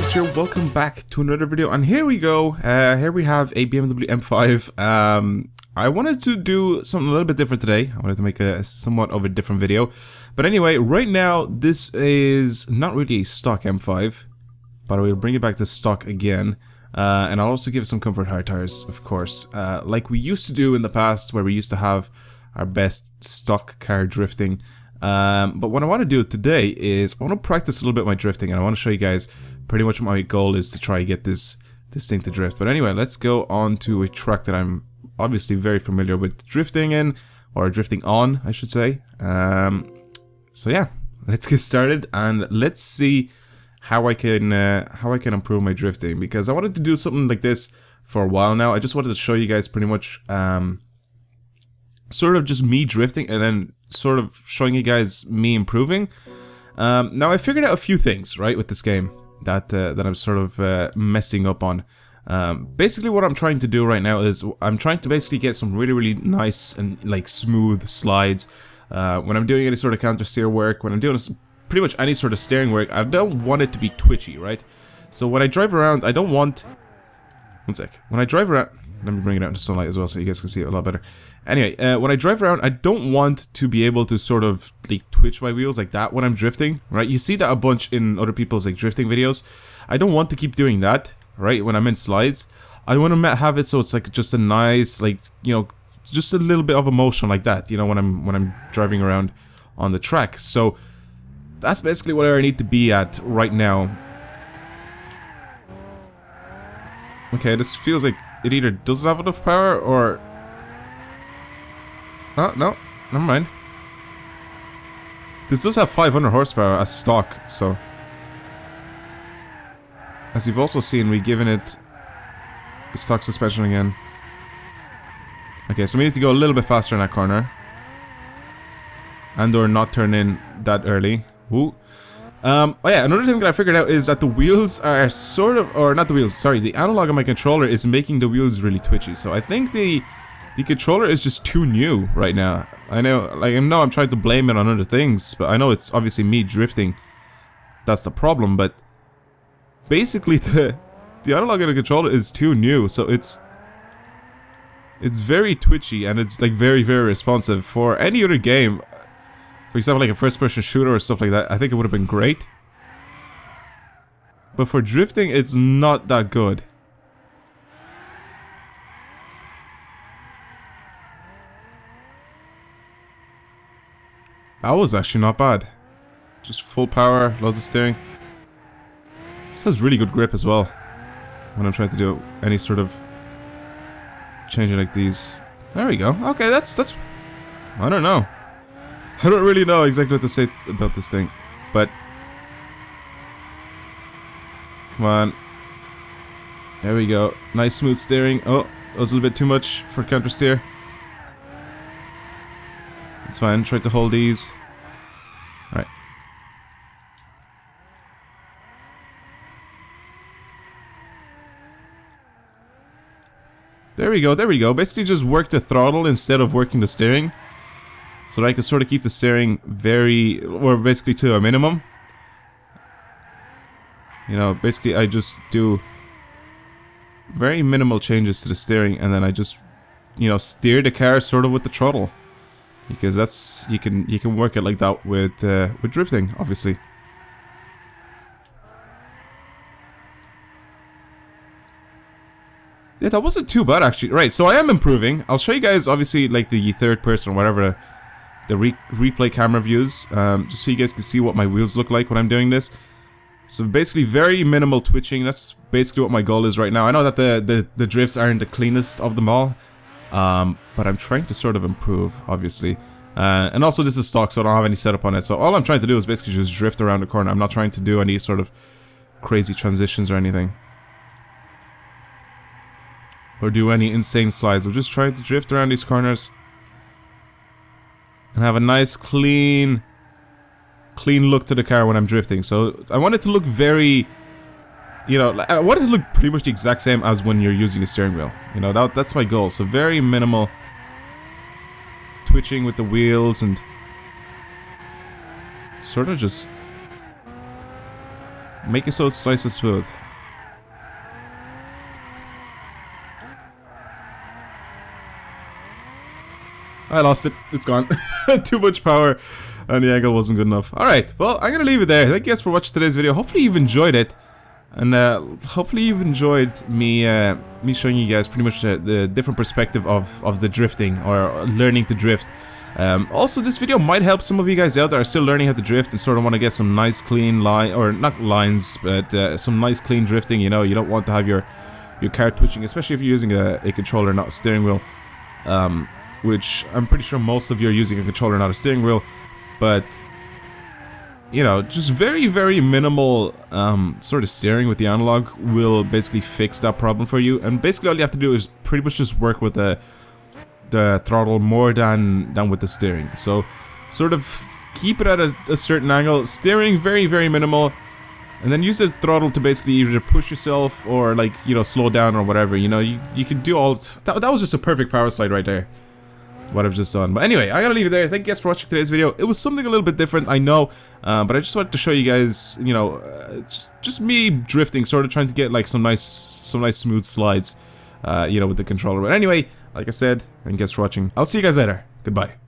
Thomas here, welcome back to another video, and here we go. Here we have a BMW M5. I wanted to do something a little bit different today. I wanted to make a somewhat of a different video. But anyway, right now, this is not really a stock M5, but I will bring it back to stock again. And I'll also give it some comfort hard tires, of course, like we used to do in the past, where we used to have our best stock car drifting. But what I want to do today is I want to practice a little bit my drifting, and I want to show you guys pretty much what my goal is to try and get this thing to drift. But anyway, let's go on to a track that I'm obviously very familiar with drifting in, or drifting on, I should say. So yeah, let's get started and let's see how I can improve my drifting, because I wanted to do something like this for a while now. I just wanted to show you guys pretty much sort of just me drifting, and then sort of showing you guys me improving. Now I figured out a few things, right, with this game that I'm sort of messing up on. Basically what I'm trying to do right now is I'm trying to basically get some really nice and like smooth slides. When I'm doing any sort of counter steer work, when I'm doing pretty much any sort of steering work, I don't want it to be twitchy, right? So when I drive around, I don't want... One sec. When I drive around... Let me bring it out into sunlight as well so you guys can see it a lot better. Anyway, when I drive around, I don't want to be able to sort of like twitch my wheels like that when I'm drifting, right? You see that a bunch in other people's like drifting videos. I don't want to keep doing that, right? When I'm in slides, I want to have it so it's like just a nice, like, you know, just a little bit of a motion like that, you know, when I'm driving around on the track. So that's basically where I need to be at right now. Okay, this feels like it either doesn't have enough power or... Oh, no, never mind. This does have 500 horsepower as stock, so... As you've also seen, we've given it the stock suspension again. Okay, so we need to go a little bit faster in that corner. And or not turn in that early. Woo. Oh yeah, another thing that I figured out is that the wheels are sort of... Or not the wheels, sorry, the analog on my controller is making the wheels really twitchy. So I think the controller is just too new right now. I know, like, I know I'm trying to blame it on other things, but I know it's obviously me drifting that's the problem, but basically the analog on the controller is too new, so it's very twitchy, and it's like very responsive. For any other game, for example like a first-person shooter or stuff like that, I think it would have been great. But for drifting, it's not that good. That was actually not bad. Just full power, loads of steering. This has really good grip as well when I'm trying to do any sort of changing like these. There we go. Okay, that's... I don't know. I don't really know exactly what to say about this thing, but... Come on. There we go. Nice smooth steering. Oh, that was a little bit too much for counter steer. It's fine, try to hold these. Alright. There we go, there we go. Basically just work the throttle instead of working the steering. So that I can sort of keep the steering basically to a minimum. You know, basically I just do very minimal changes to the steering, and then I just, you know, steer the car sort of with the throttle. Because that's, you can work it like that with drifting, obviously. Yeah, that wasn't too bad actually. Right, so I am improving. I'll show you guys obviously like the third person or whatever, the replay camera views, just so you guys can see what my wheels look like when I'm doing this. So basically very minimal twitching. That's basically what my goal is right now. I know that the drifts aren't the cleanest of them all. But I'm trying to sort of improve, obviously. And also this is stock, so I don't have any setup on it. So all I'm trying to do is basically just drift around the corner. I'm not trying to do any sort of crazy transitions or anything. Or do any insane slides. I'm just trying to drift around these corners. And have a nice clean look to the car when I'm drifting. So I want it to look very... You know, I want it to look pretty much the exact same as when you're using a steering wheel. You know, that's my goal. So very minimal twitching with the wheels and sort of just Make it so it's nice and smooth. I lost it. It's gone. Too much power, and the angle wasn't good enough. Alright, well, I'm gonna leave it there. Thank you guys for watching today's video. Hopefully you've enjoyed it. And hopefully you've enjoyed me showing you guys pretty much the different perspective of the drifting, or learning to drift. Also, this video might help some of you guys out that are still learning how to drift and sort of want to get some nice clean line, or not lines, but some nice clean drifting. You know, you don't want to have your car twitching, especially if you're using a controller, not a steering wheel. Which I'm pretty sure most of you are using a controller, not a steering wheel. But you know, just very, very minimal sort of steering with the analog will basically fix that problem for you. And basically all you have to do is pretty much just work with the throttle more than with the steering. So sort of keep it at a certain angle, steering very, very minimal, and then use the throttle to basically either push yourself or, like, you know, slow down or whatever. You know, you can do all... That was just a perfect power slide right there, what I've just done. But anyway, I gotta leave it there. Thank you guys for watching today's video. It was something a little bit different, I know, but I just wanted to show you guys, you know, just me drifting, sort of trying to get like some nice smooth slides, you know, with the controller. But anyway, like I said, thank you guys for watching. I'll see you guys later. Goodbye.